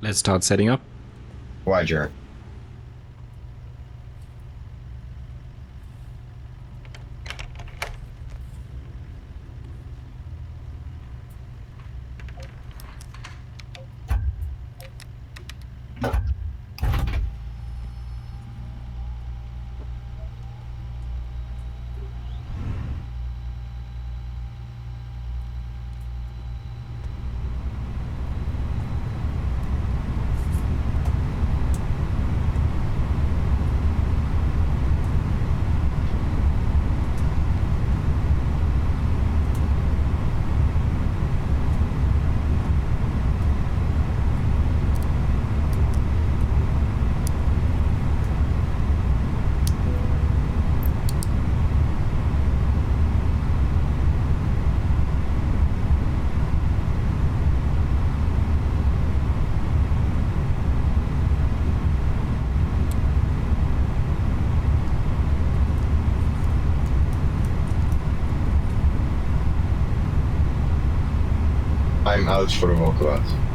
Let's start setting up. Roger. I'm out for a walkabout.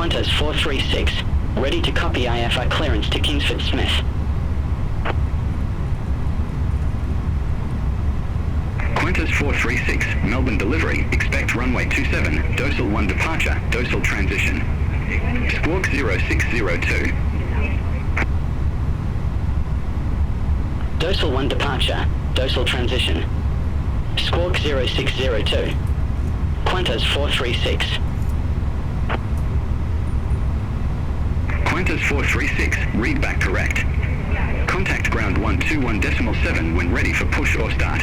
Qantas 436, ready to copy IFR clearance to Kingsford Smith. Qantas 436, Melbourne delivery, expect runway 27, Dosal 1 departure, Dosal transition. Squawk 0602. Dosal 1 departure, Dosal transition. Squawk 0602. Qantas 436. Qantas 436, read back correct. Contact ground 121.7 when ready for push or start.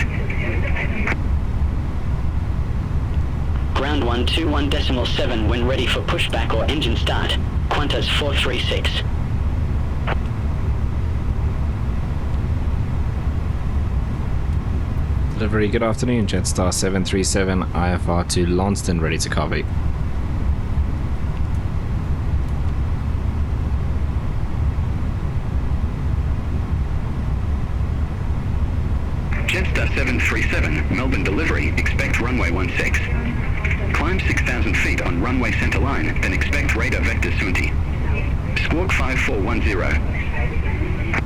Ground 121.7 when ready for pushback or engine start. Qantas 436. Delivery, good afternoon. Jetstar 737 IFR to Launceston, ready to copy. Jetstar 737, Melbourne delivery, expect runway 16. Climb 6,000 feet on runway centre line, then expect radar vector Sunti. Squawk 5410.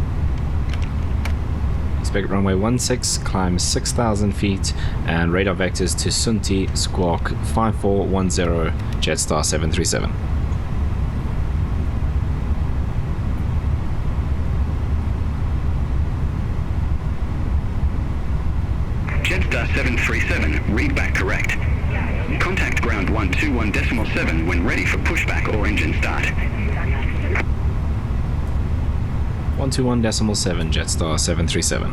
Expect runway 16, climb 6,000 feet, and radar vectors to Sunti, squawk 5410, Jetstar 737. Jetstar 737, read back correct. Contact ground 121.7 when ready for pushback or engine start. 121.7, Jetstar 737.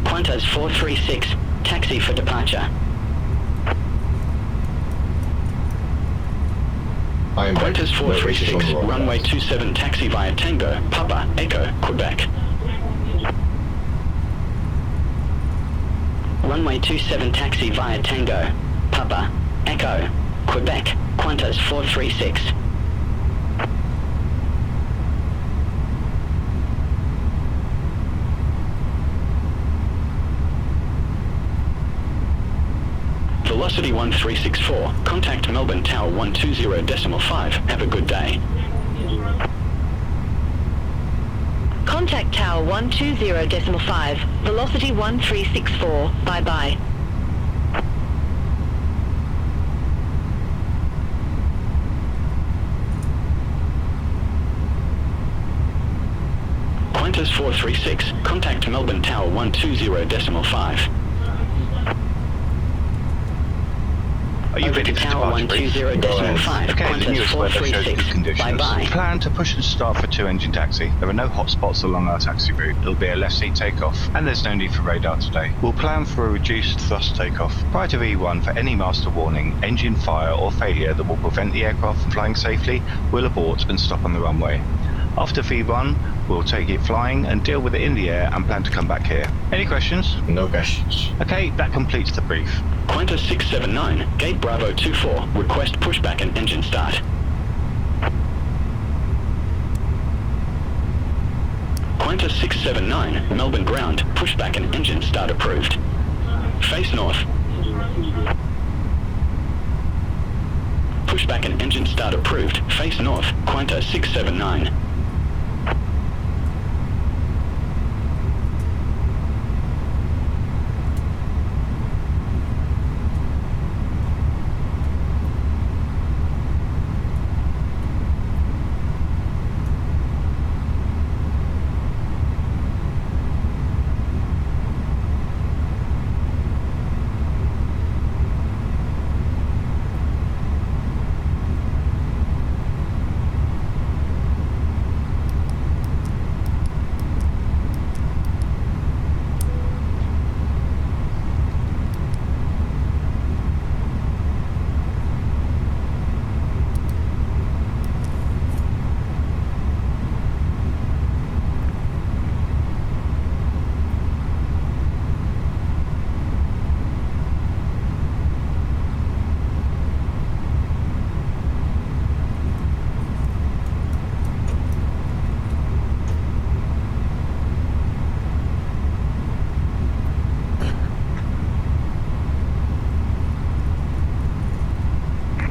Qantas 436, taxi for departure. Qantas 436, runway 27, taxi via Tango, Papa, Echo, Quebec. Runway 27, taxi via Tango, Papa, Echo, Quebec, Qantas 436. Velocity 1364, contact Melbourne Tower 120.5, have a good day. Contact Tower 120.5, velocity 1364, bye-bye. Qantas 436, contact Melbourne Tower 120.5. Are you ready for Tower departure brief? 120.5, Okay, the Qantas newest weather shows good 436, conditions. bye-bye. Plan to push and start for 2-engine taxi. There are no hot spots along our taxi route. It'll be a left seat takeoff, and there's no need for radar today. We'll plan for a reduced thrust takeoff. Prior to V1 for any master warning, engine fire or failure that will prevent the aircraft from flying safely, we'll abort and stop on the runway. After V1, we'll take it flying and deal with it in the air and plan to come back here. Any questions? No questions. Okay, that completes the brief. Qantas 679, gate Bravo 24, request pushback and engine start. Qantas 679, Melbourne ground, pushback and engine start approved. Face north. Pushback and engine start approved, face north, Qantas 679.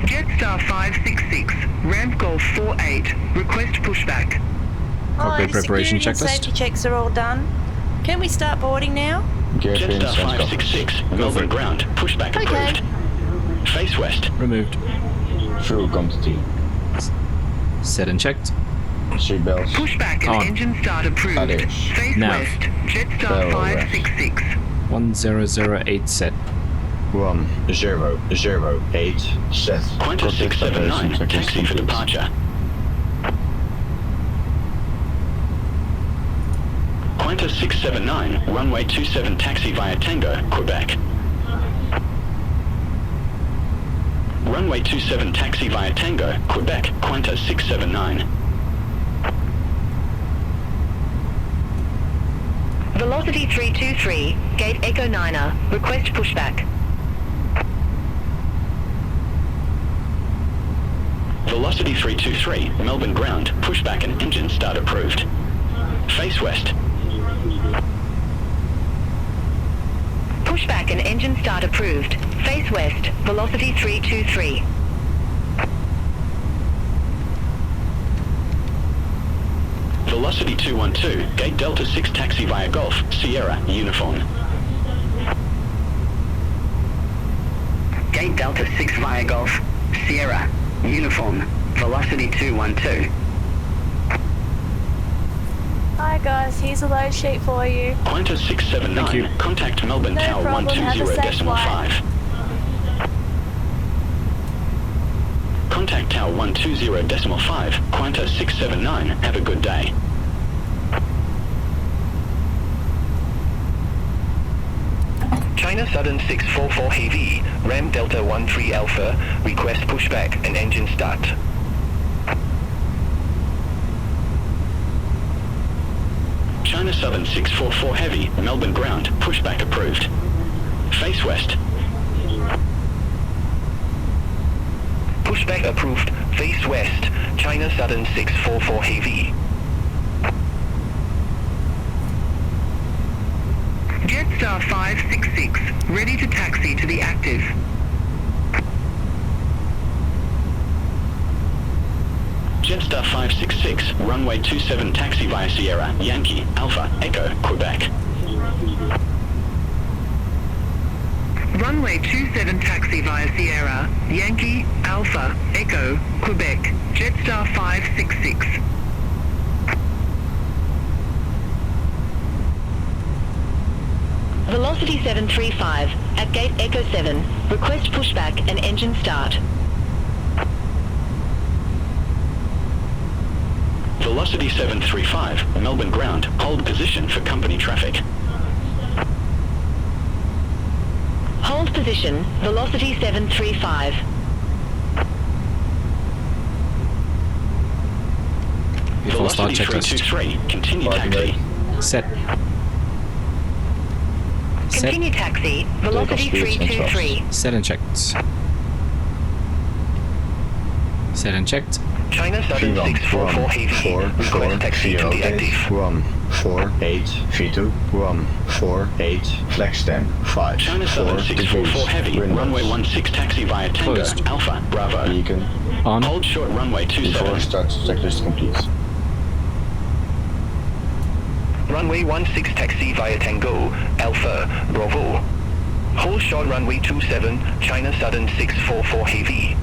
Jetstar 566, ramp golf 48, request pushback. Cockpit preparation security and checklist. safety checks are all done. Can we start boarding now? Jetstar 566, Melbourne ground, pushback approved. Face west. Removed. Fuel quantity. Set and checked. Seatbelts. Pushback and On. engine start approved. Addons. Face Nav. west. Jetstar Bell 566. 1008 set. 1008 set. Qantas 679, taxi for departure. Qantas 679, runway 27 taxi via Tango, Quebec. Runway 27 taxi via Tango, Quebec, Qantas 679. Velocity 323, gate Echo 9er, request pushback. Velocity 323, Melbourne ground, pushback and engine start approved. Face west. Pushback and engine start approved. Face west, velocity 323. Velocity 212, gate Delta 6 taxi via Golf, Sierra, uniform. Gate Delta 6 via Golf, Sierra, uniform. Velocity 212. Hi guys, here's a load sheet for you. Qantas 679, Thank you. contact Melbourne No Tower problem, have a safe 120.5. Contact Tower 120.5, Qantas 679, have a good day. China Southern 644 Heavy, Ram Delta 13 Alpha, request pushback and engine start. China Southern 644 Heavy, Melbourne ground, pushback approved. Face west. Pushback approved, face west, China Southern 644 Heavy. Jetstar 566, ready to taxi to the active. Jetstar 566, runway 27 taxi via Sierra, Yankee, Alpha, Echo, Quebec. Runway 27 taxi via Sierra, Yankee, Alpha, Echo, Quebec. Jetstar 566. Velocity 735, at gate Echo 7, request pushback and engine start. Velocity 735, Melbourne ground, hold position for company traffic. Hold position, velocity 735. Before start Velocity checklist. 323, continue taxi. Set. Set. Continue taxi, velocity 323. Set and checked. Set and checked. China Southern 644 Heavy, request taxi to the active. 148 V2 148 flag stand 5 China Southern 644 Heavy, runway 16 taxi via Tango, Closed. Alpha, Bravo. Beacon. On. Hold short runway 27. Before start checklist complete. Runway 16 taxi via Tango, Alpha, Bravo. Hold short runway 27, China Southern 644 Heavy.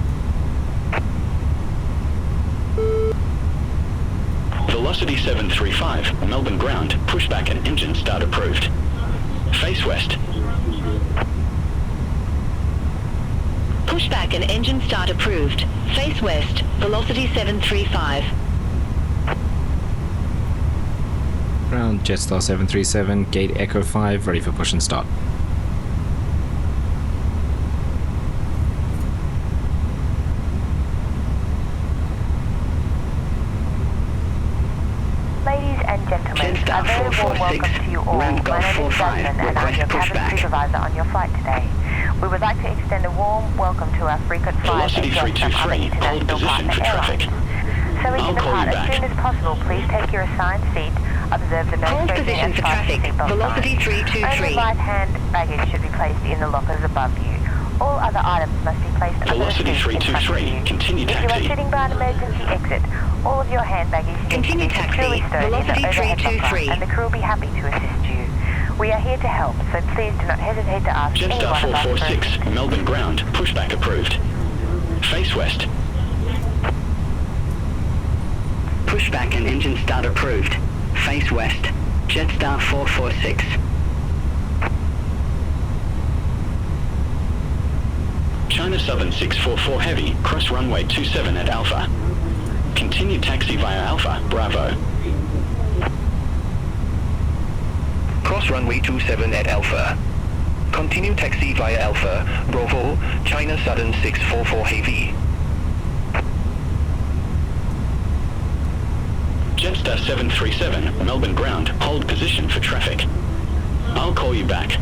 Velocity 735, Melbourne ground, pushback and engine start approved. Face west. Pushback and engine start approved. Face west, velocity 735. Ground Jetstar 737, gate Echo 5, ready for push and start. Ladies and gentlemen, Jetstar a very warm 446, welcome to you all. Ramp My Golf name is 45, Jasmine and I'm request your cabin pushback. supervisor on your flight today. We would like to extend a warm welcome to our frequent flyers Velocity and guests from other 323, hold international position partner for traffic. airlines. So we I'll can call you depart as back. soon as possible. Please take your assigned seat. Observe the no Hold smoking position and for fasten traffic. seatbelt Velocity signs. 323. Only right-hand baggage should be placed in the lockers above you. All other items must be placed under the Velocity seat in front of 323, you. continue If you are taxi. sitting by an emergency exit, all of your hand baggage needs to Continue be taxi. securely stowed in the Velocity overhead locker, 323. and the crew will be happy to assist you. We are here to help, so please do not hesitate to ask any Jetstar one of us for 446, assistance. Melbourne ground, pushback approved. Face west. pushback and engine start approved. Face west. Jetstar 446. China Southern 644 Heavy, cross runway 27 at Alpha. Continue taxi via Alpha, Bravo. Cross runway 27 at Alpha. Continue taxi via Alpha, Bravo, China Southern 644 Heavy. Jetstar 737, Melbourne ground, hold position for traffic. I'll call you back.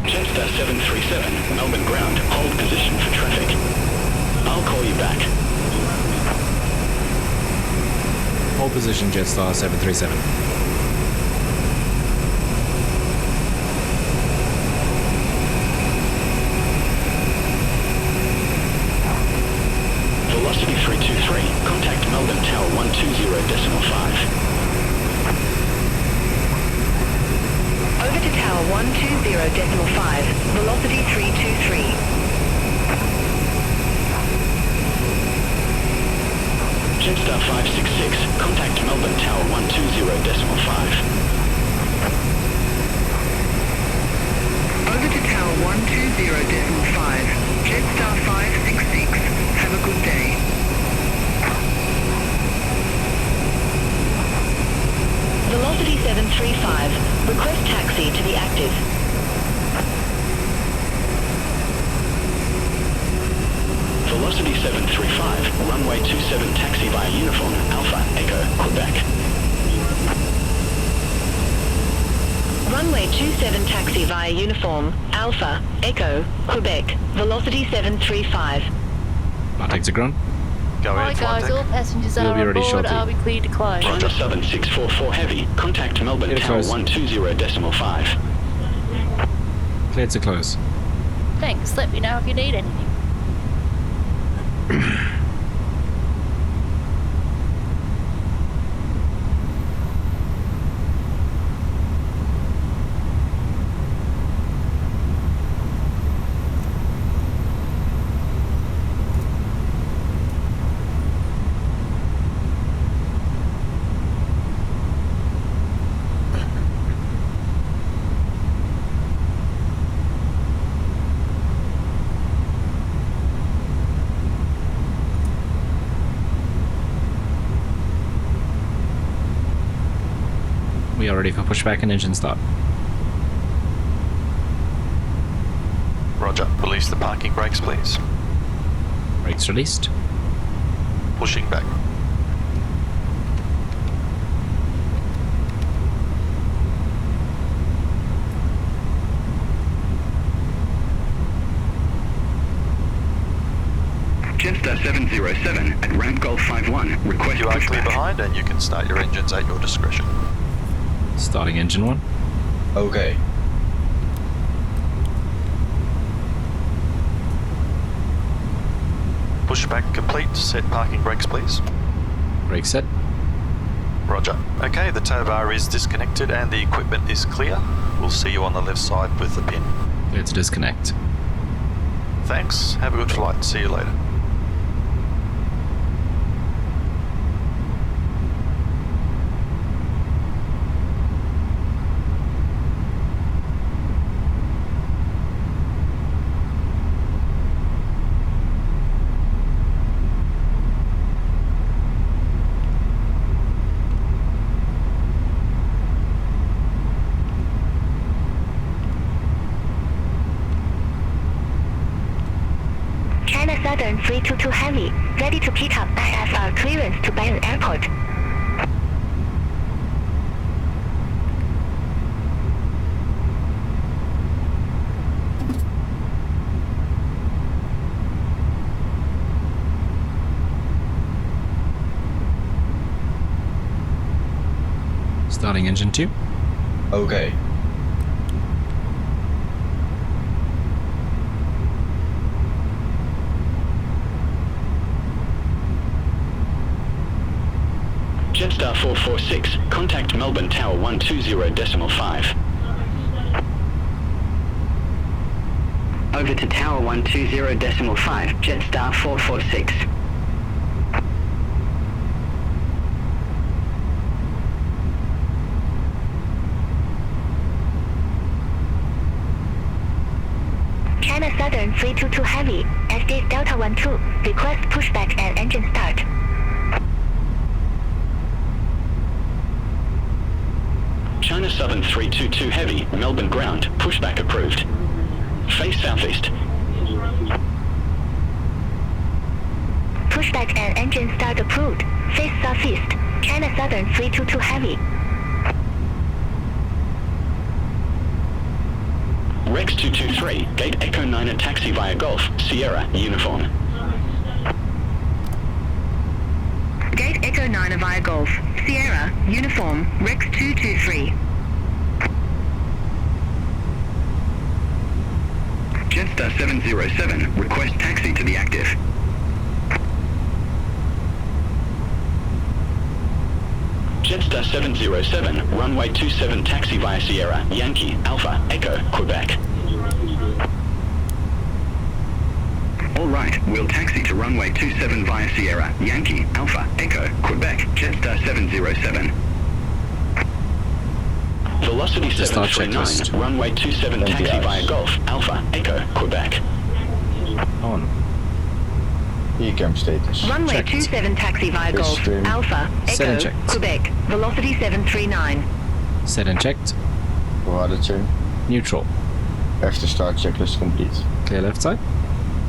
Jetstar 737, Melbourne ground, hold position for traffic. I'll call you back. Hold position, Jetstar 737. Velocity 323, contact Melbourne Tower 120.5. Over to Tower 120.5, velocity 323. Jetstar 566, contact Melbourne Tower 120.5. Over to Tower 120.5. Jetstar 566. Have a good day. Velocity 735, request taxi to be active. Velocity 735, runway 27 taxi via uniform, Alpha, Echo, Quebec. Runway 27 taxi via uniform, Alpha, Echo, Quebec, velocity 735. Contact to ground. Go Hi ahead, flight guys, deck. all passengers We'll are be on ready board. shortly. Are we cleared to close? China Southern 644 Heavy, contact Melbourne Get it Tower close. 120.5. Clear to close. Thanks, let me know if you need anything. We are ready for pushback and engine start. Roger. Release the parking brakes, please. Brakes released. Pushing back. Jetstar 707 at ramp Golf 51, request You are clear pushback. behind and you can start your engines at your discretion. Starting engine 1. Okay. Pushback complete. Set parking brakes, please. Brake set. Roger. Okay, the tow bar is disconnected and the equipment is clear. We'll see you on the left side with the pin. Clear to disconnect. Thanks. Have a good flight. See you later. China Southern 322 Heavy, ready to pick up IFR clearance to Melbourne Airport. Starting engine 2. Okay. Jetstar 446, contact Melbourne Tower 120.5. Over to Tower 120.5, Jetstar 446. China Southern 322 Heavy, SD Delta 12, request pushback and engine start. China Southern 322 Heavy, Melbourne ground, pushback approved. Face southeast. Pushback and engine start approved. Face southeast. China Southern 322 Heavy. Rex 223, gate Echo 9 at taxi via Golf, Sierra, uniform. Gate Echo 9 via Golf, Sierra, uniform, Rex 223. Jetstar 707, request taxi to the active. Jetstar 707, runway 27 taxi via Sierra, Yankee, Alpha, Echo, Quebec. All right, we'll taxi to runway 27 via Sierra, Yankee, Alpha, Echo, Quebec, Jetstar 707. Velocity Jetstar 739, runway 27 taxi via Golf, Alpha, Echo, Quebec. On. ECAM status. Runway Checked. 27 taxi via Golf, Stream. Alpha, Set and Echo, checked. Quebec, velocity 739. Set and checked. Radar turn. Neutral. After start checklist complete. Clear left side.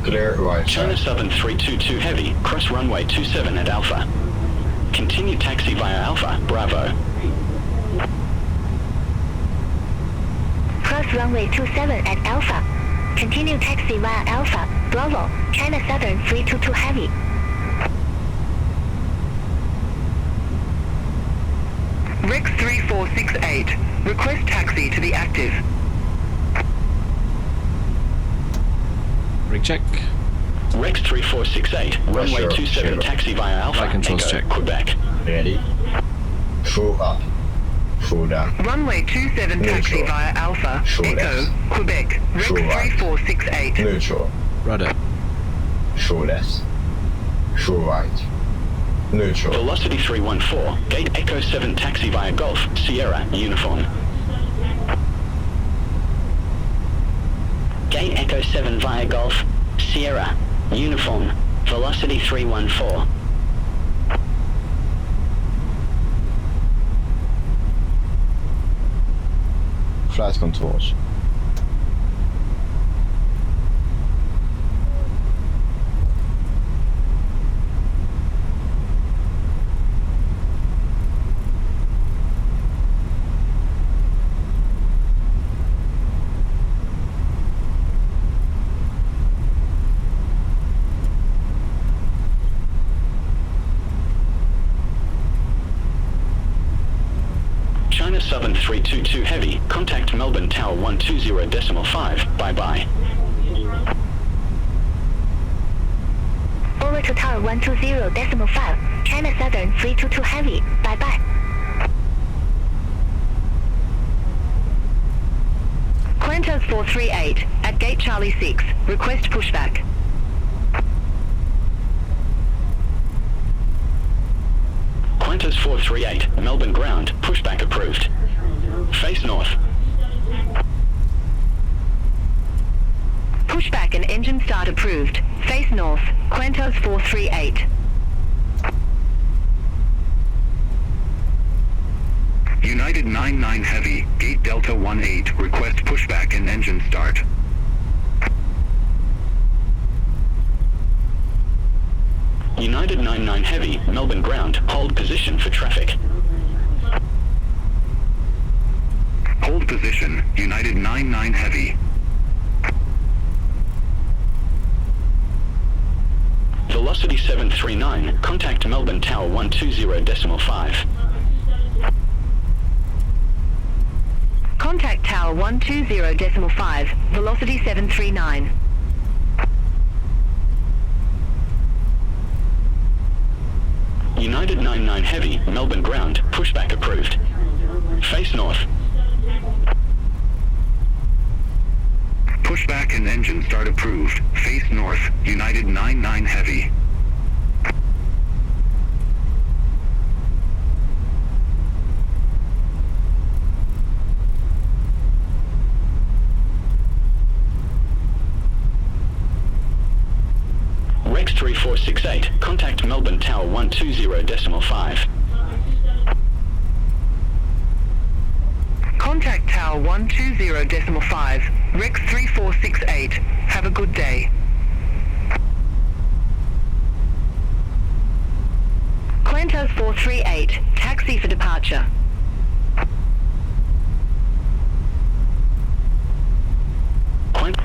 Clear right China side. Southern 322 Heavy, cross runway 27 at Alpha. Continue taxi via Alpha, Bravo. Cross runway 27 at Alpha. Continue taxi via Alpha, Bravo, China Southern 322 Heavy. Rex 3468, request taxi to the active. Rig check. Rex 3468, runway Sure, 27 sure. taxi via Alpha, Flight controls Echo, check. Quebec. Ready. Full up. Full down. Runway 27 taxi Neutral. via Alpha, Full Echo, left. Quebec, Rex Full right. 3468. Neutral. Rudder. Full left. Full right. Neutral. Velocity 314, gate Echo 7 taxi via Golf, Sierra, uniform. Gate Echo 7 via Golf, Sierra, uniform, velocity 314. Flight controls. China Southern 322 Heavy, contact Melbourne Tower 120.5, bye-bye. Over to Tower 120.5, China Southern 322 Heavy, bye-bye. Qantas 438, at gate Charlie 6, request pushback. Qantas 438, Melbourne ground, pushback approved. Face north. Pushback and engine start approved. Face north, Qantas 438. United 99 Heavy, gate Delta 18, request pushback and engine start. United 99 Heavy, Melbourne ground, hold position for traffic. Hold position, United 99 Heavy. Velocity 739, contact Melbourne Tower 120.5. Contact Tower 120.5, velocity 739. United 99 Heavy, Melbourne ground, pushback approved. Face north. Pushback and engine start approved. Face north. United 99 Heavy. Rex 3468, contact Melbourne Tower 120.5. Contact Tower 120.5, Rex 3468. Have a good day. Qantas 438, taxi for departure.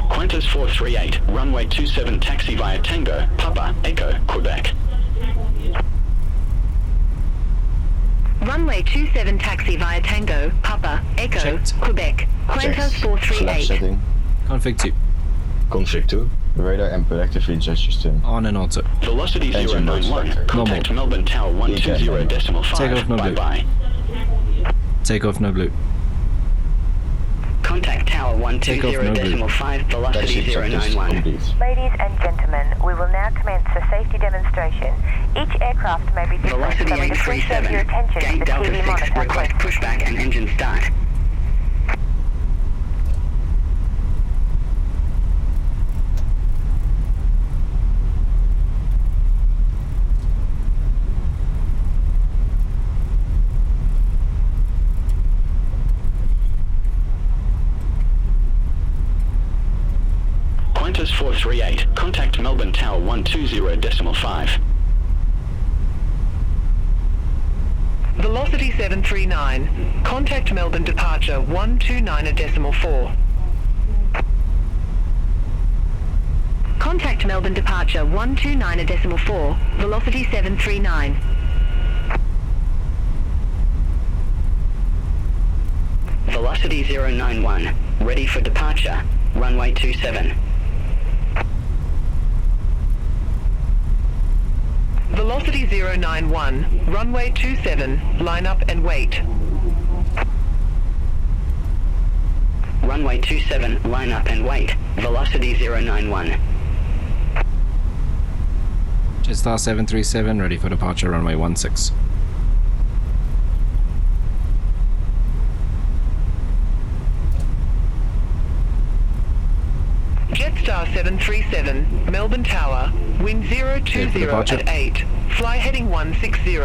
Qantas 438, runway 27 taxi via Tango, Papa, Echo, Quebec. Runway 27 taxi via Tango, Papa, Echo, Checked. Quebec. Qantas Checked. Flag 438. setting. Config 2. Config 2. Radar and productively adjusted. On and auto. Velocity Engine mode 091, selector. contact Melbourne Tower 120.5. Takeoff, no blue. Bye-bye. Takeoff no blue. Contact Tower Takeoff, no blue. 120.5, velocity Taxi checklist 091. complete. Ladies and gentlemen, we will now commence the safety demonstration. Each aircraft may be different, Velocity so we appreciate your 837, attention to gate the Delta TV 6, monitor request closely. pushback and engine start. Qantas 438, contact Melbourne Tower 120.5. Velocity 739. Contact Melbourne departure 129.4. Contact Melbourne departure 129.4, velocity 739. Velocity 091, ready for departure, runway 27. Velocity 091. Runway 27. Line up and wait. Runway 27, line up and wait, velocity 091. Jetstar 737, ready for departure, runway 16. Jetstar 737. Melbourne Tower. Wind 020 departure. at 8. Fly heading 160.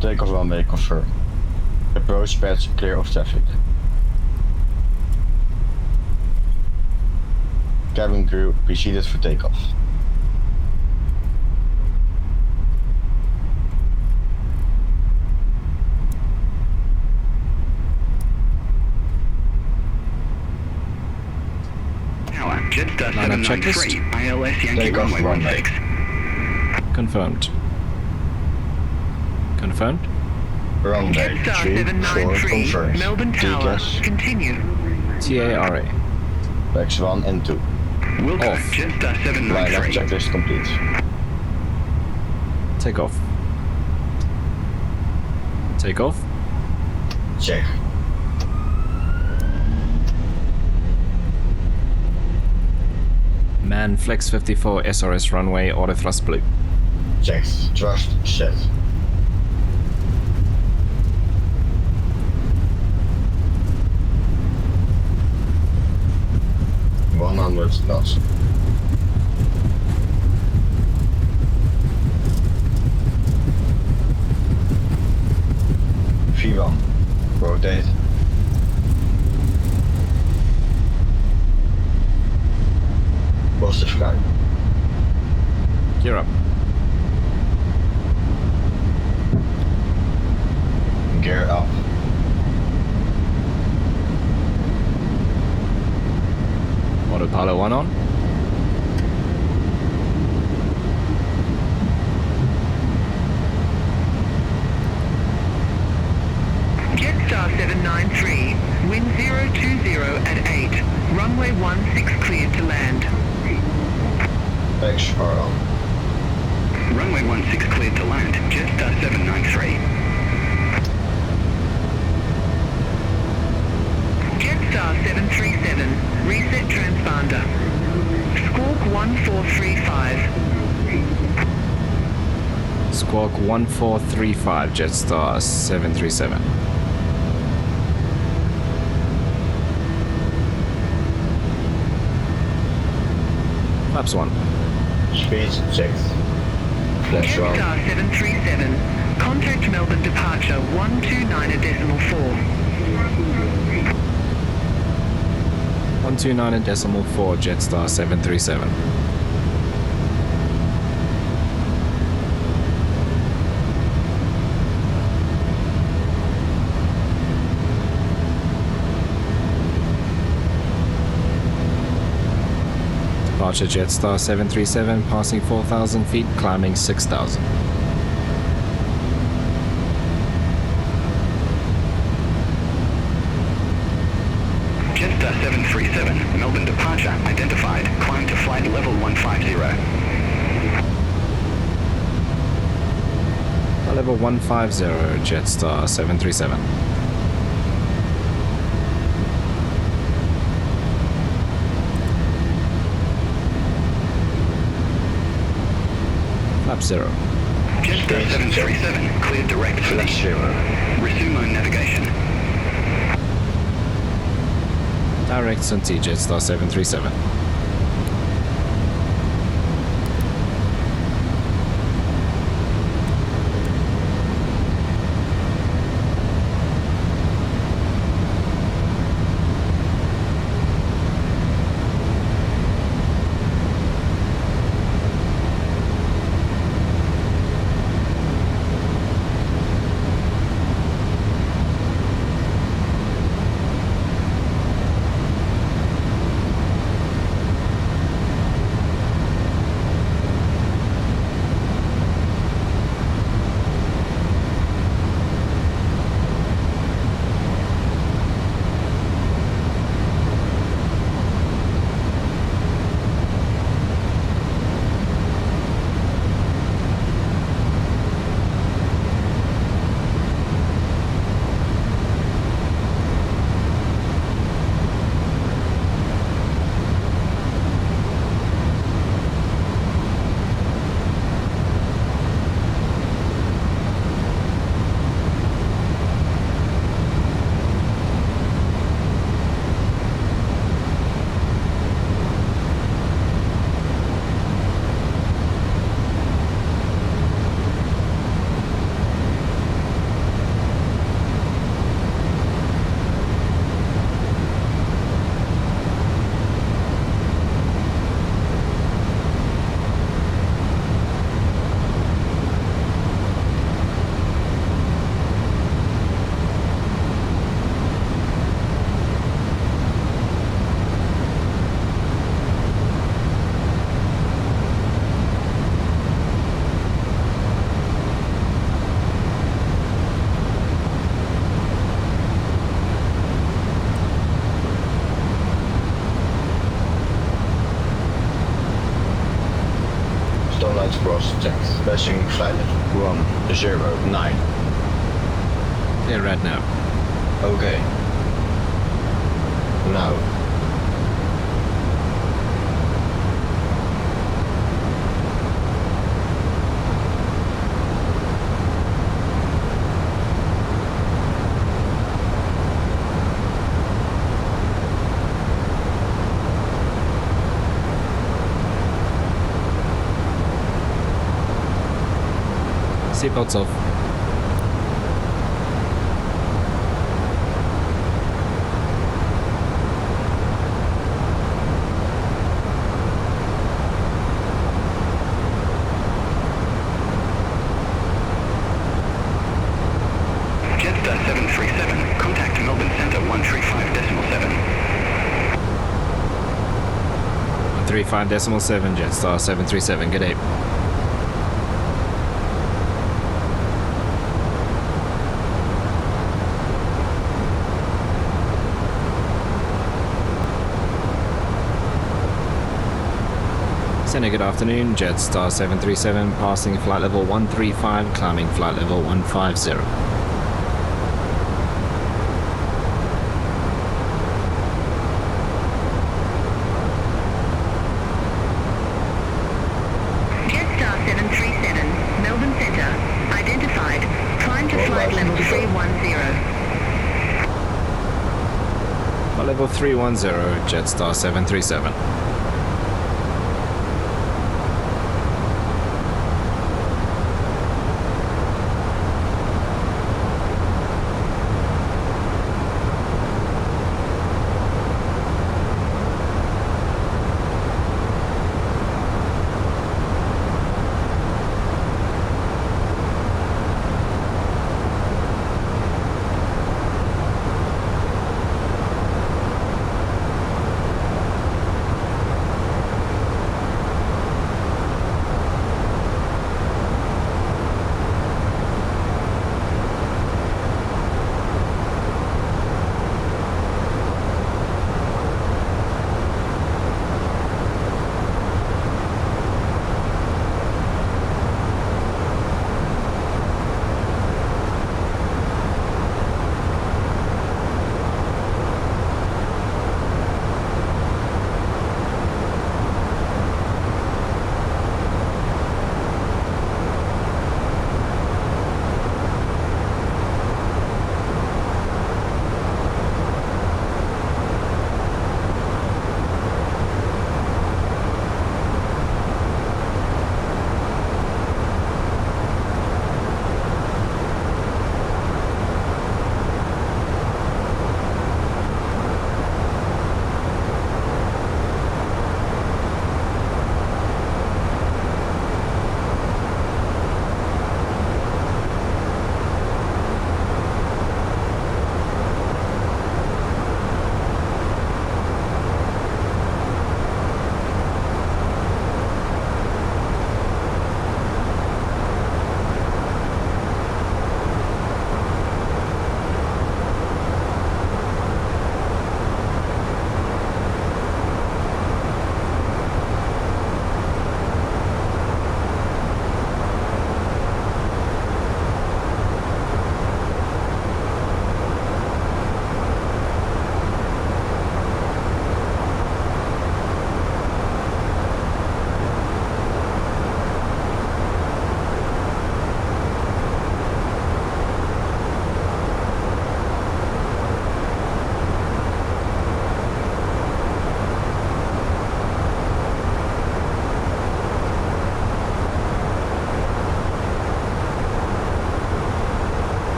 Takeoff runway confirmed. Approach pads clear of traffic. Cabin crew proceeded for takeoff. Tower, Jetstar Line up 793, checklist. ILS Yankee Takeoff runway runway. 16. Confirmed. Confirmed. Runway Jetstar 34 793. confirmed. Melbourne Tower. TCAS, Continue. TARA. Legs 1 and 2. Wilco, Off. Jetstar Line up 793. checklist complete. Take off. Take off. Check. Man Flex 54 SRS runway, auto thrust blue. Checked. Thrust set. $100 knots. V1. Rotate. Positive sky. Gear up. Gear up. Autopilot 1 on. Jetstar 793. Wind 020 at 8. Runway 16 cleared to land. Specs are on. Runway 16 cleared to land. Jetstar 793. Jetstar 737, reset transponder. Squawk 1435. Squawk 1435, Jetstar 737. Flaps 1. Speed checked. Flaps 1. Jetstar 737, contact Melbourne departure 129.4. 129.4, Jetstar 737. Departure Jetstar 737, passing 4,000 feet, climbing 6,000. Jetstar 737, Melbourne departure identified. Climb to flight level 150. Level 150, Jetstar 737. Flap 0. Jetstar 737, cleared direct for the Resume on navigation. Direct Sunti, Jetstar 737. Cross checked. Flashing flight level 109. Clear right now. Okay. Now. Seatbelts off. Jetstar 737, contact Melbourne Centre 135.7. 135.7, Jetstar 737, good day. Sending good afternoon, Jetstar 737, passing flight level 135, climbing flight level 150. Jetstar 737, Melbourne Centre, identified. Climb to flight level 310. Flight level 310, Jetstar 737.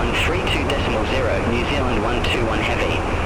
132.0, New Zealand 121 heavy.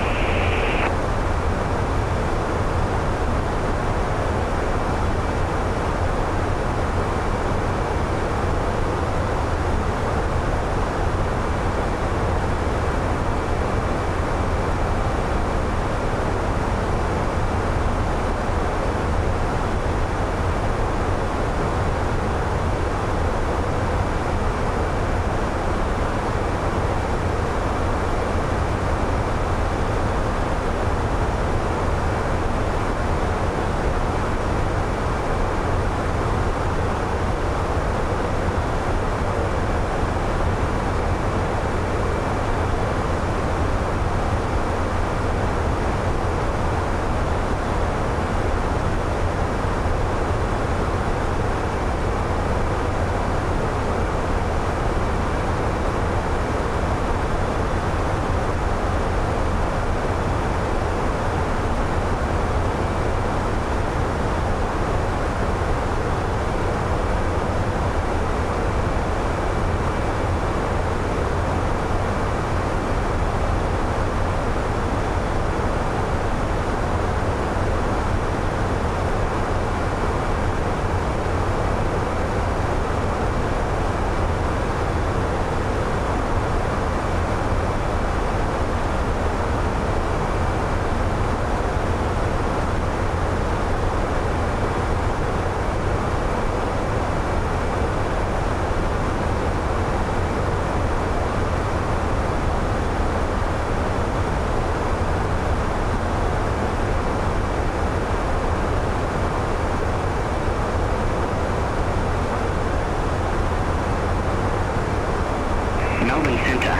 Melbourne Centre,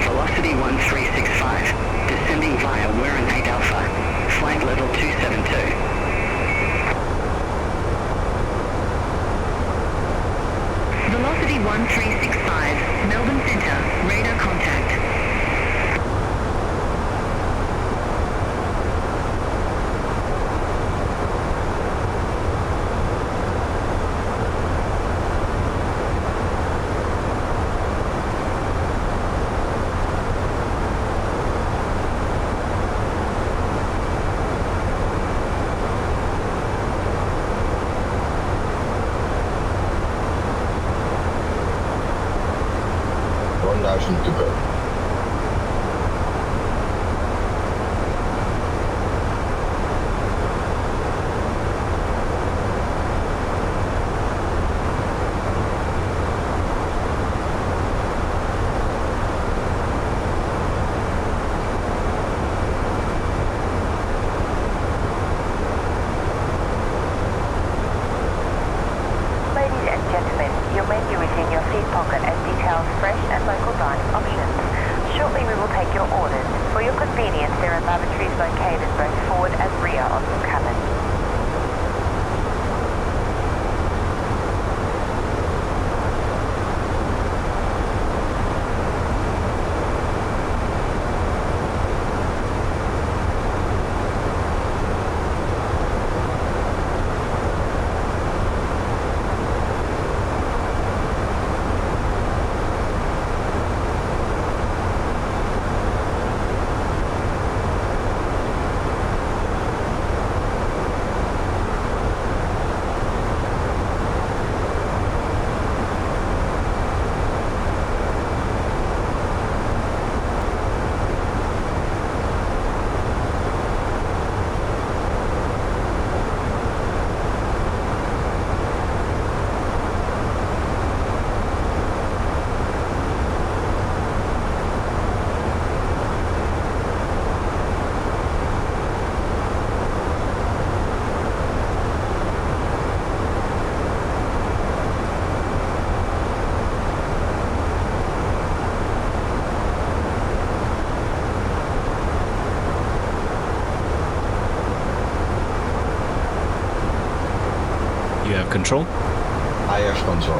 velocity 1365, descending via Wirran 8 Alpha, flight level 272. Velocity 1365, Melbourne Centre, radar contact. To go. You have control? I have control.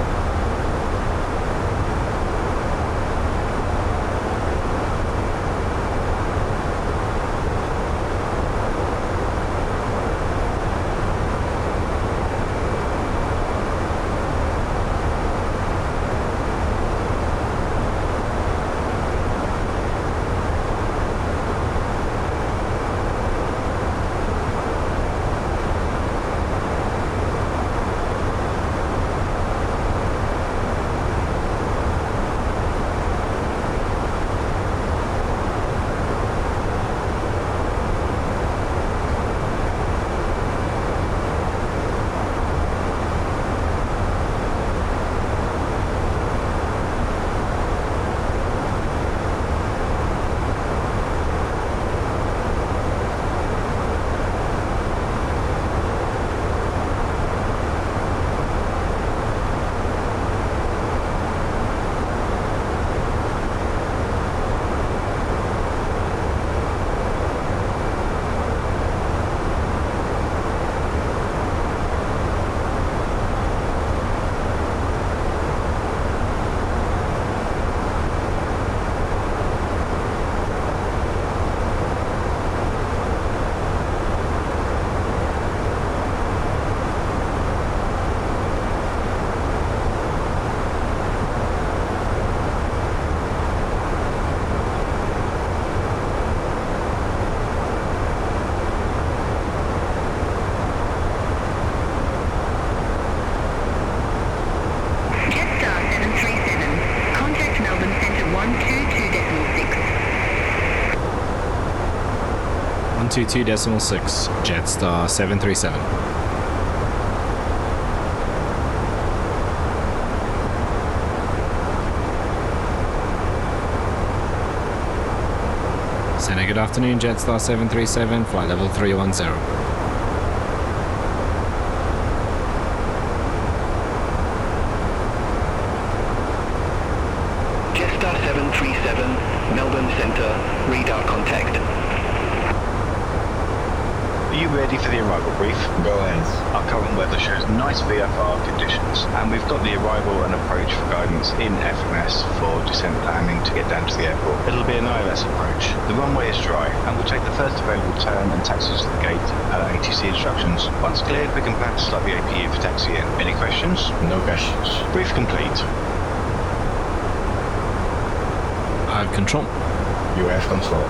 122.6, Jetstar 737. Sena, good afternoon, Jetstar 737, flight level 310. Jetstar 737, Melbourne Centre, radar contact. Are you ready for the arrival brief? Go ahead. Our current weather shows nice VFR conditions, and we've got the arrival and approach for guidance in FMS for descent landing to get down to the airport. It'll be an ILS approach. The runway is dry, and we'll take the first available turn and taxi to the gate at ATC instructions. Once cleared, we can plan to start the APU for taxi in. Any questions? No questions. Brief complete. I have control. You have control.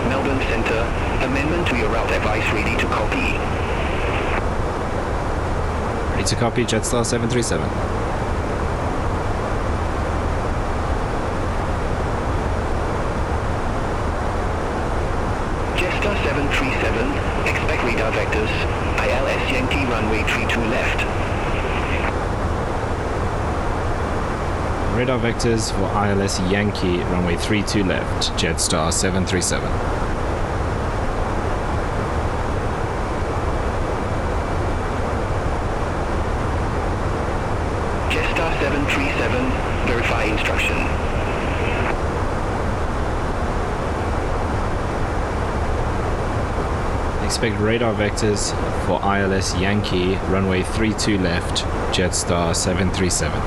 Melbourne Centre, amendment to your route advice ready to copy. Ready to copy, Jetstar 737. Jetstar 737, expect radar vectors, ILS Yankee runway 32 left. Radar vectors for ILS Yankee, runway 32 left, Jetstar 737. Jetstar 737, verify instruction. Expect radar vectors for ILS Yankee, runway 32 left, Jetstar 737.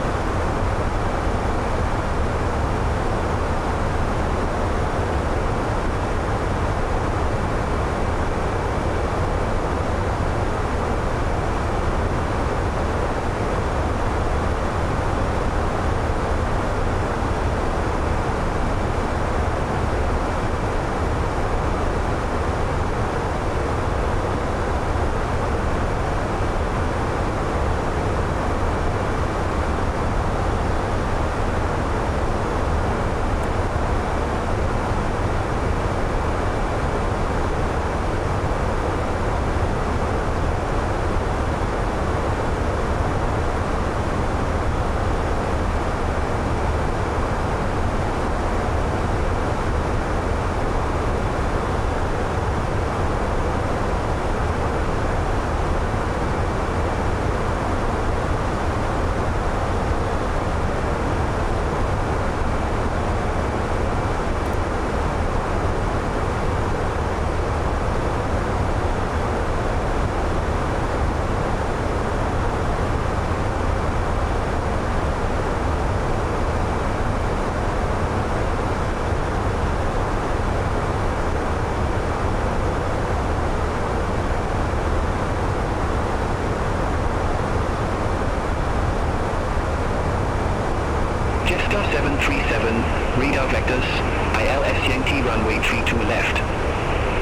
737, radar vectors, ILS Yankee runway 32 left.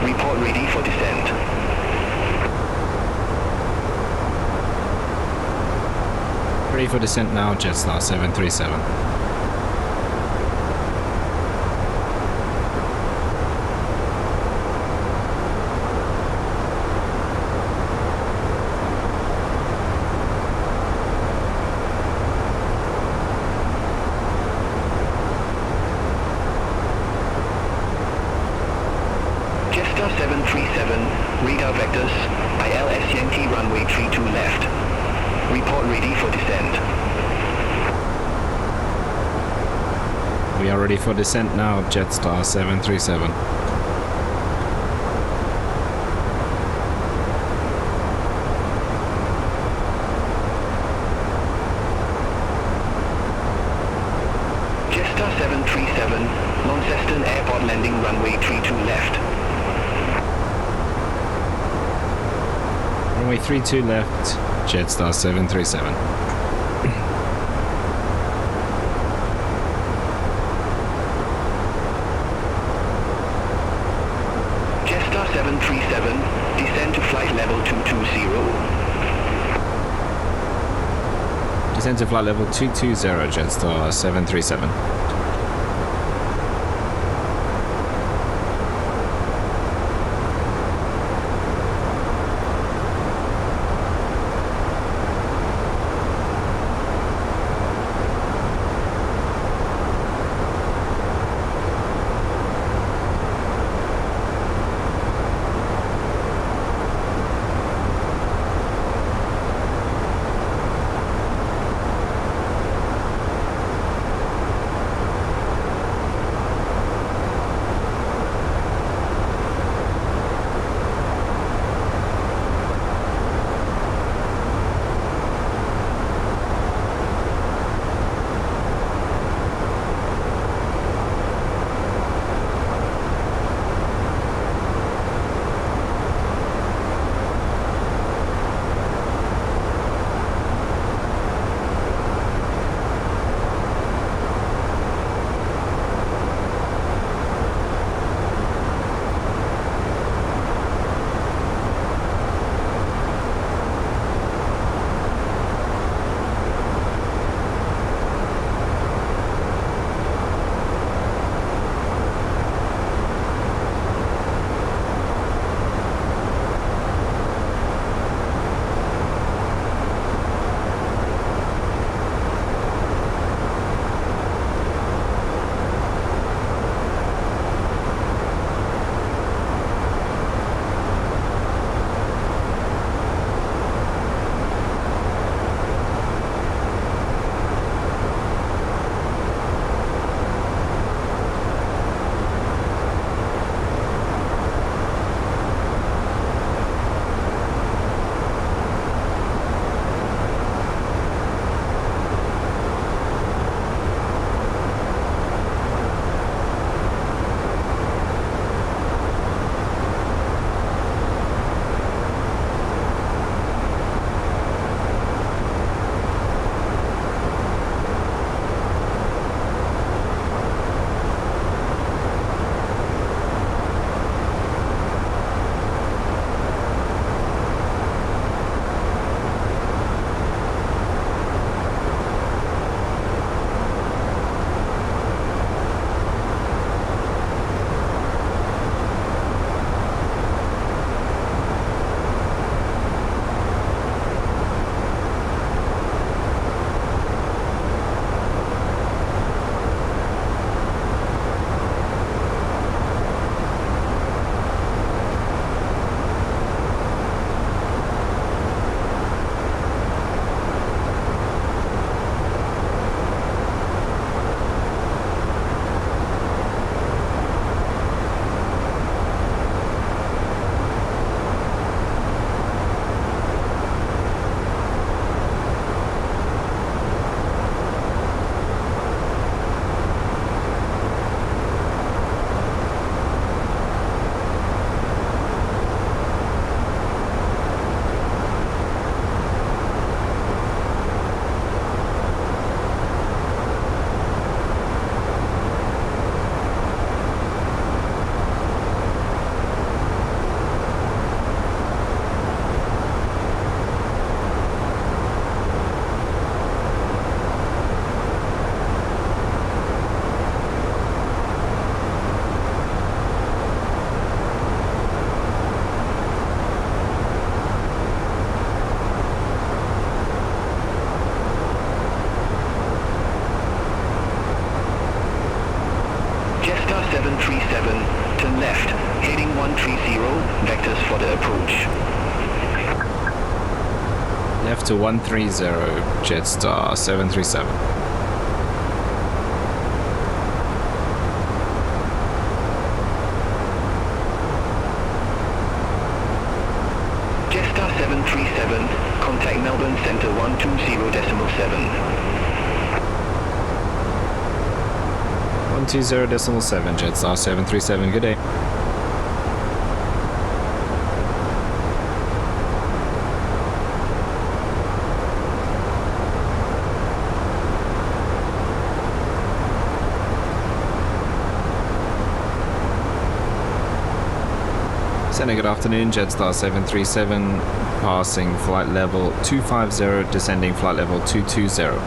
Report ready for descent. Ready for descent now, Jetstar 737. Jetstar 737, radar vectors, ILS Yankee runway 32 left. Report ready for descent. We are ready for descent now, Jetstar 737. Jetstar 737, Launceston Airport landing runway 32 left. Runway 32 left, Jetstar 737. Jetstar 737, descend to flight level 220. Descent to flight level 220, Jetstar 737. Left to 130, Jetstar 737. Jetstar 737, contact Melbourne Centre 120.7. 120.7, Jetstar 737, good day. Sending good afternoon, Jetstar 737, passing flight level 250, descending flight level 220.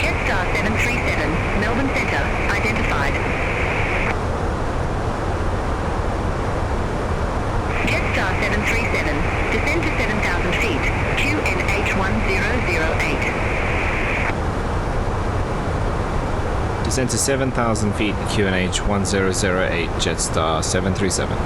Jetstar 737, Melbourne Centre, identified. Jetstar 737, descend to 7,000 feet, QNH 1008. Descend to 7,000 feet, QNH 1008, Jetstar 737.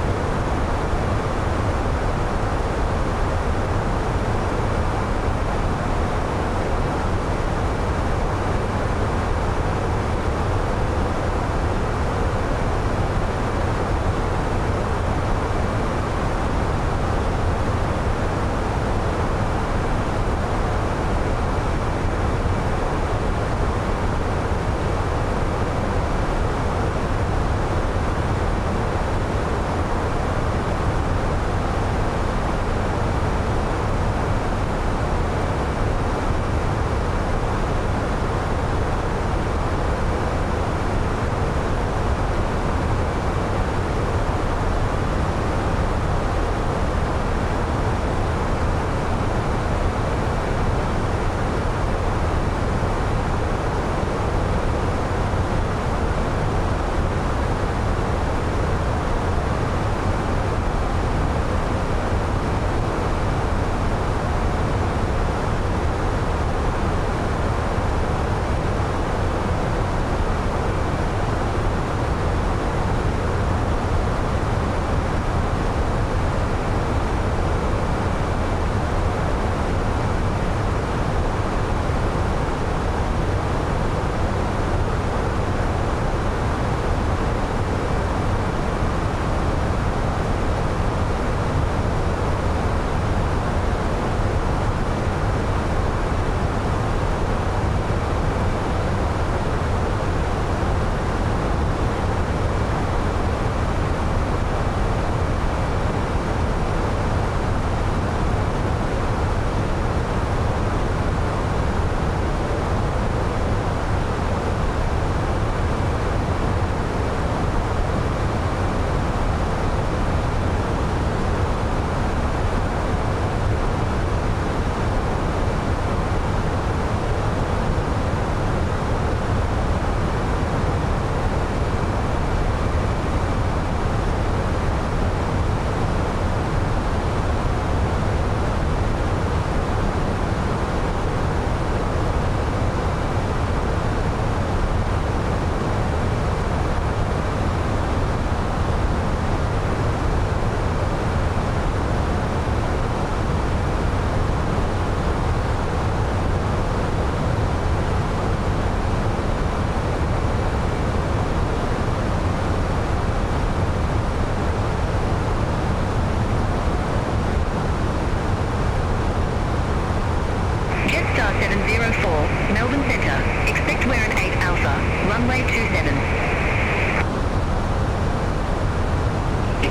Melbourne Centre. Expect wear an 8 Alpha. Runway 27.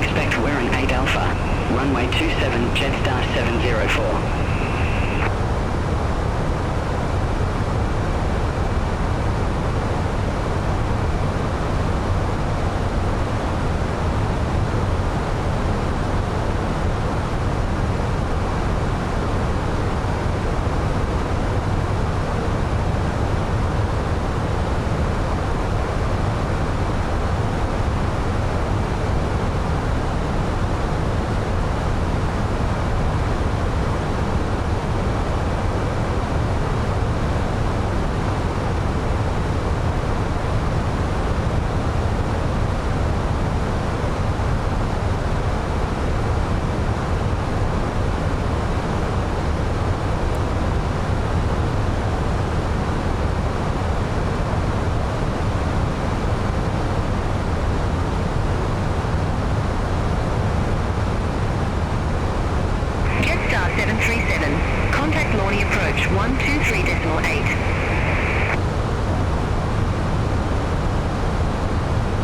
Expect wear an 8 Alpha. Runway 27, Jetstar 704.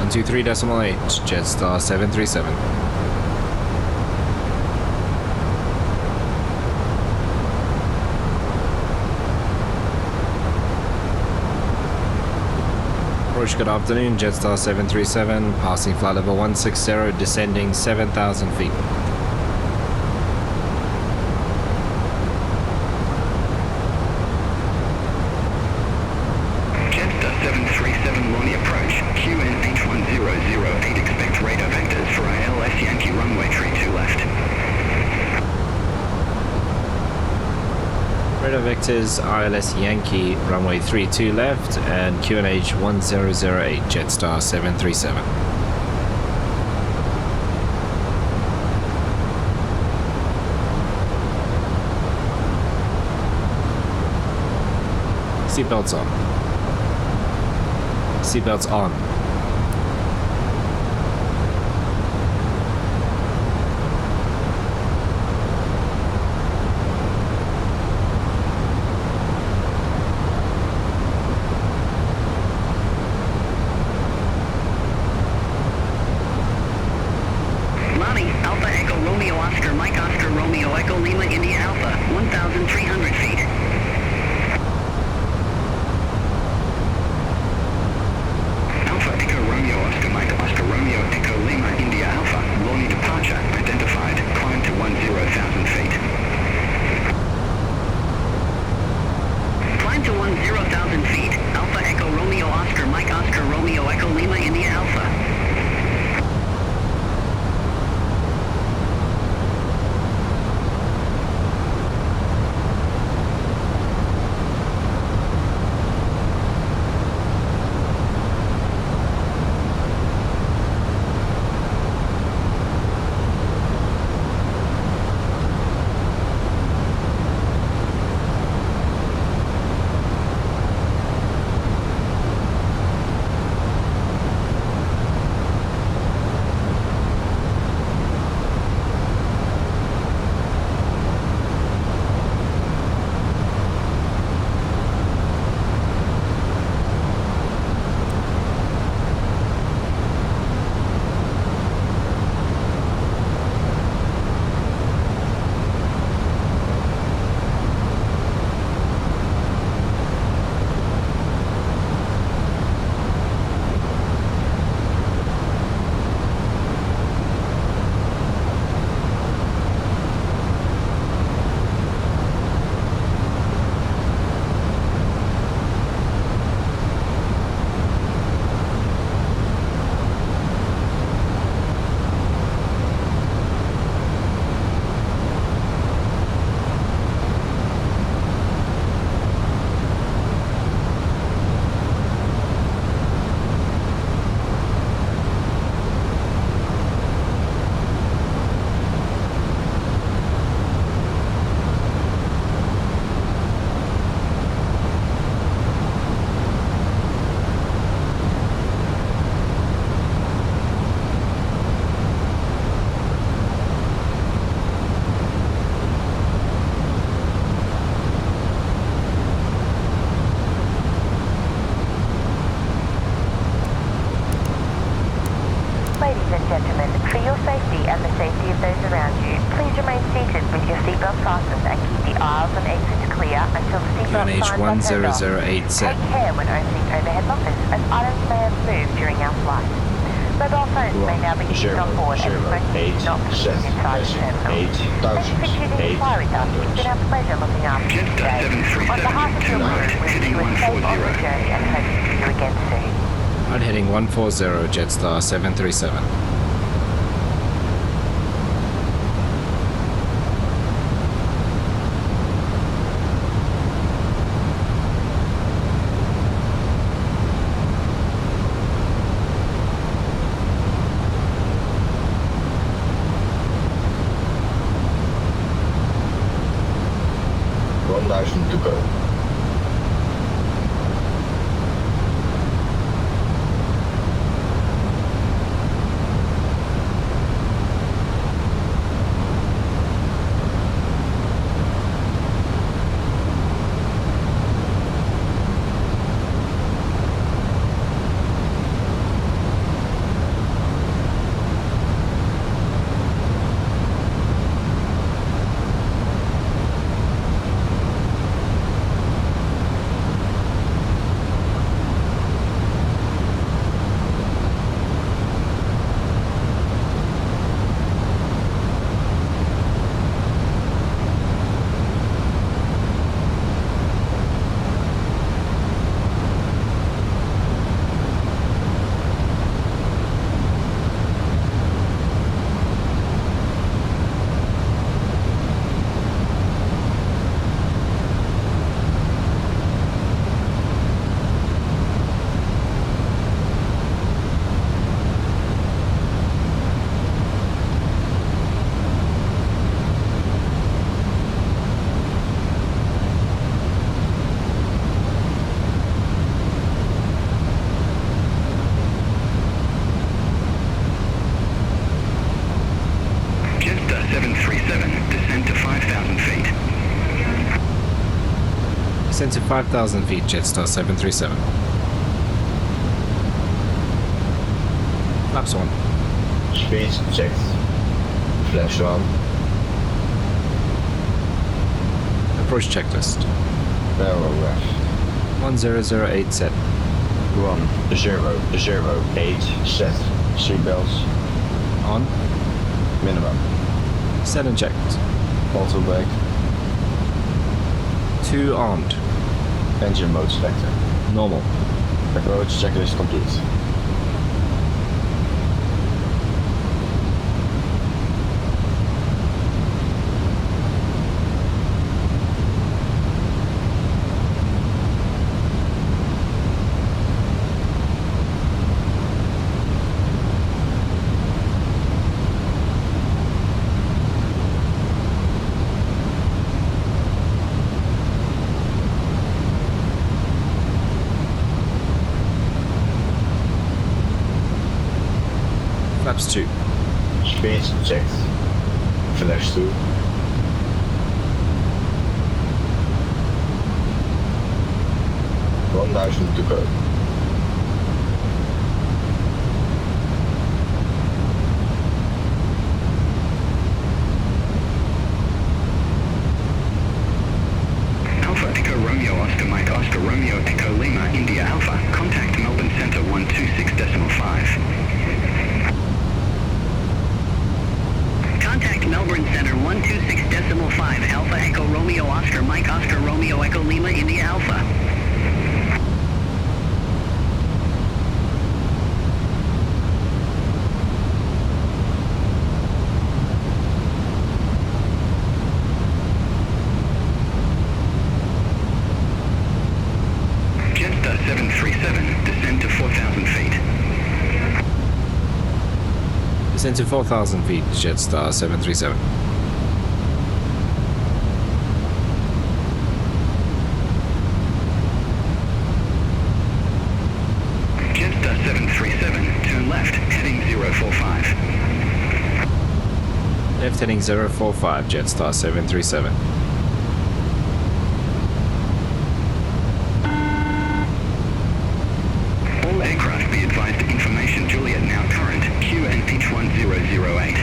123.8, Jetstar 737. Approach, good afternoon, Jetstar 737, passing flight level 160, descending 7,000 feet. Jetstar 737 Lonnie approach, QNH1008, expect radar vectors for ILS Yankee runway 32 left. Radar vectors ILS Yankee runway 32 left and QNH 1008 Jetstar 737. Seatbelts on. Seatbelts on. Lonnie, Alpha Echo Romeo Oscar Mike Oscar Romeo Echo Lima India Alpha, 1,300 feet. Alpha Echo Romeo Oscar Mike Oscar Romeo Echo Lima India Alpha, Lonnie departure identified, climb to 10,000 feet. Climb to 10,000 feet. Alpha Echo Romeo Oscar Mike Oscar Romeo Echo Lima India Alpha. Ladies and gentlemen, for your safety and the safety of those around you, please remain seated with your seatbelt fastened and keep the aisles and exits clear until the seatbelt QNH signs are turned off. 1008 set. Take care when opening overhead lockers, as items may have moved during our flight. Mobile phones may now be used on board and smoking is not permitted inside the terminal. Thank you for choosing to fly with us. It's been our pleasure looking after you today. On behalf of your crew, we wish you a safe onward journey and hope to see you again soon. On heading 140 Jetstar 737. To go. Descend to 5,000 feet, Jetstar 737. Flaps 1. Speed checked. Flaps 1. Approach checklist. Barrel ref. 1008 set. 108 set. Seatbelts. On. Minimum. Set and checked. Throttle brake. 2 armed. Engine mode selector. Normal. Approach checklist complete. Flaps 2. Speed checked. Flaps 2. $1,000 to go. Alpha Echo Romeo Oscar Mike Oscar Romeo Echo Lima India Alpha. Contact Melbourne Centre 126.5. Contact Melbourne Centre 126.5 Alpha Echo Romeo Oscar Mike Oscar Romeo Echo Lima India Alpha. Jetstar 737, descend to 4,000 feet. Descend to 4,000 feet, Jetstar 737. Jetstar 737, turn left, heading 045. Left heading 045, Jetstar 737. All aircraft be advised information Juliet now current, QNH 1008.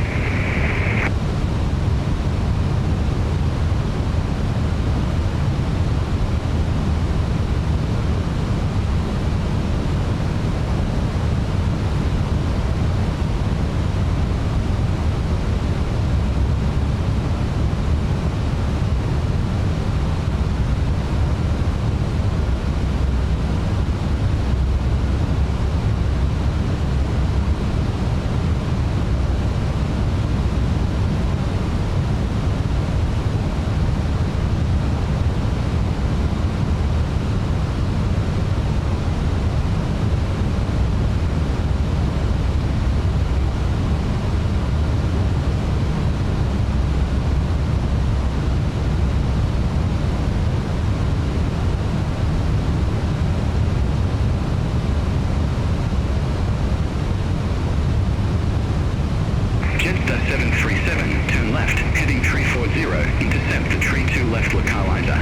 Jetstar 737, turn left, heading 340, intercept the tree 2 left localizer.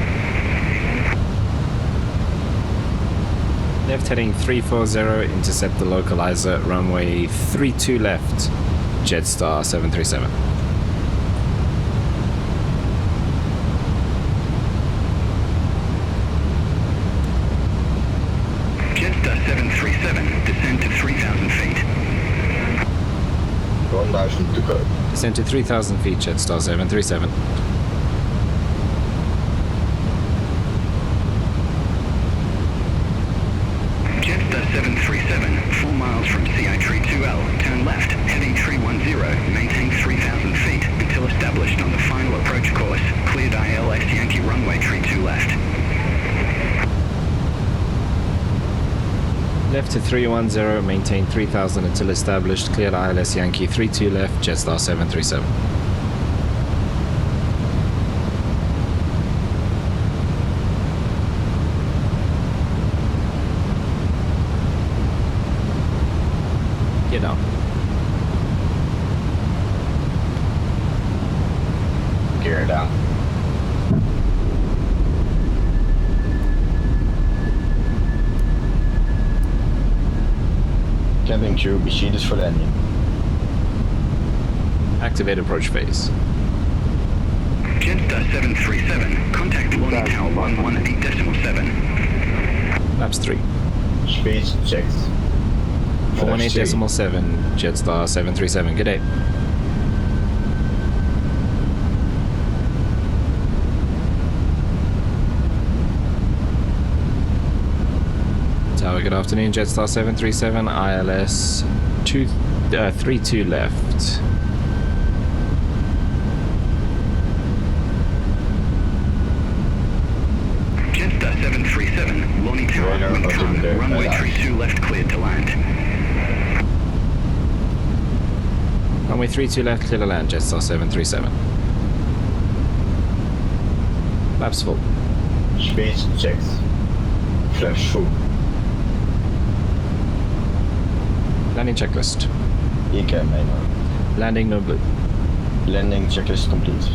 Left heading 340, intercept the localizer, runway 32 left, Jetstar 737. Jetstar 737, descend to 3,000 feet. 1,000 to go. Descend to 3,000 feet, Jetstar 737. Jetstar 737, 4 miles from CI32L, turn left, heading 310, maintain 3,000 feet until established on the final approach course, cleared ILS Yankee runway 32 left. Left to 310, maintain 3000 until established, cleared ILS Yankee 32 left, Jetstar 737. Get down. Gear down. Cabin crew be seated for landing. Activate approach phase. Jetstar 737, contact launch tower 118.7. Laps 3. Speed checked. 118.7, Jetstar 737, good day. Tower, good afternoon, Jetstar 737, ILS 32 left. Jetstar 737, launch tower, runway 32 left, cleared to land. Runway 32 left, clear to land, Jetstar 737. Laps full. Speed checked. Flaps full. Landing checklist. ECAM memo. Landing no blue. Landing checklist complete.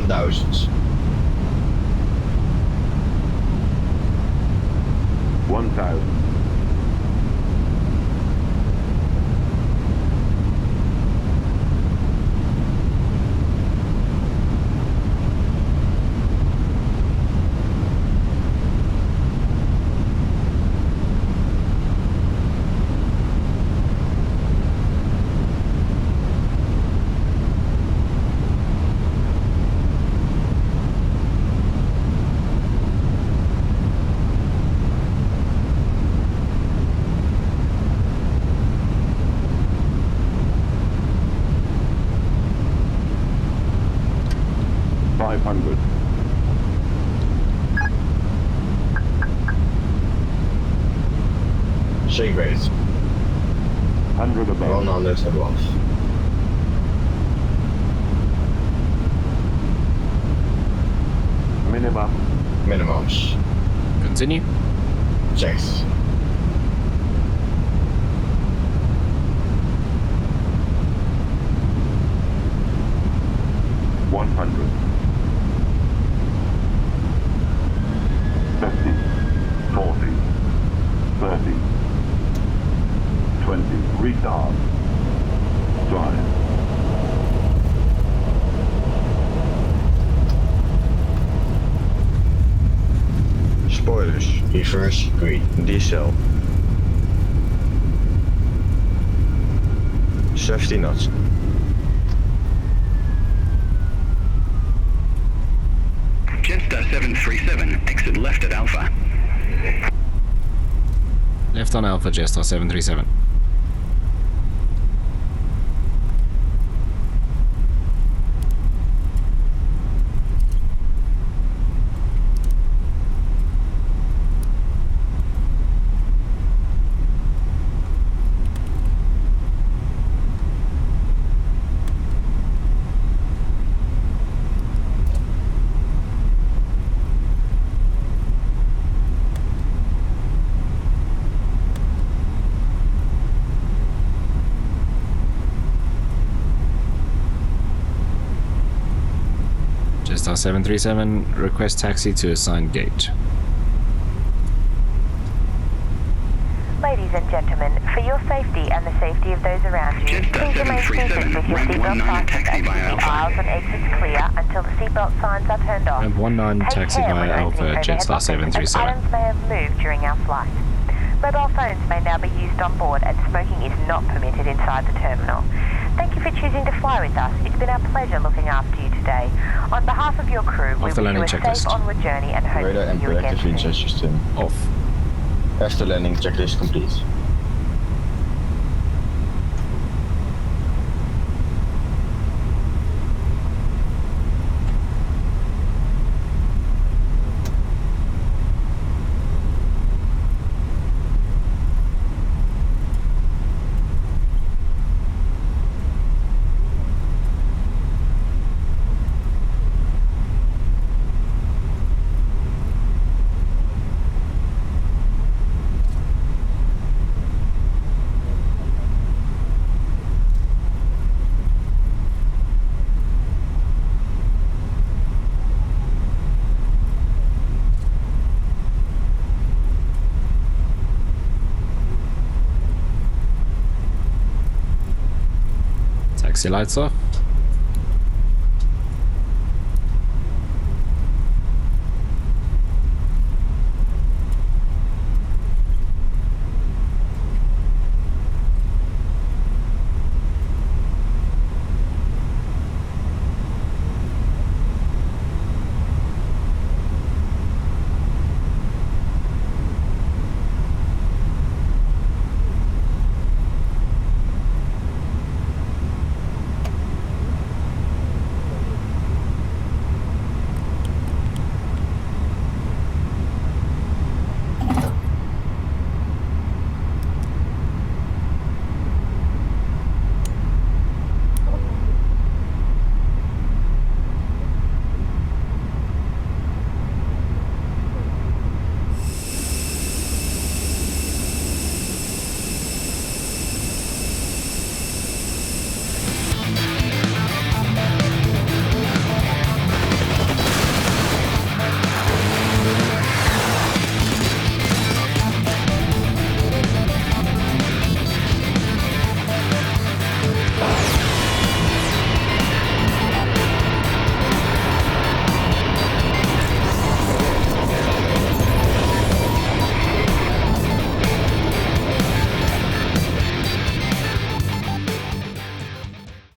Thousands. 1,000. Shake rate. 100 above. 100 above. Minimum. Minimums. Continue. Checked. Retard. Drive. Spoilers. Reverse green. Diesel. 70 knots. Jetstar 737, exit left at Alpha. Left on Alpha, Jetstar 737. Jetstar 737, request taxi to assigned gate. Ladies and gentlemen, for your safety and the safety of those around you, Jetstar please remain seated 737, with your ramp seatbelt 19 fastened taxi and via keep the Alpha. aisles and exits clear until the seatbelt signs are turned off. Ramp 19 Take taxi care via when Alpha, opening overhead Jetstar lockers, as 737. items may have moved during our flight. Mobile phones may now be used on board and smoking is not permitted inside the terminal. Thank you for choosing to fly with us. It's been our pleasure looking after you today. On behalf of your crew, we wish the you landing a safe checklist. onward journey and hope Radar to and see you again proactive soon. VNC system Off. After landing checklist complete. Taxi lights off.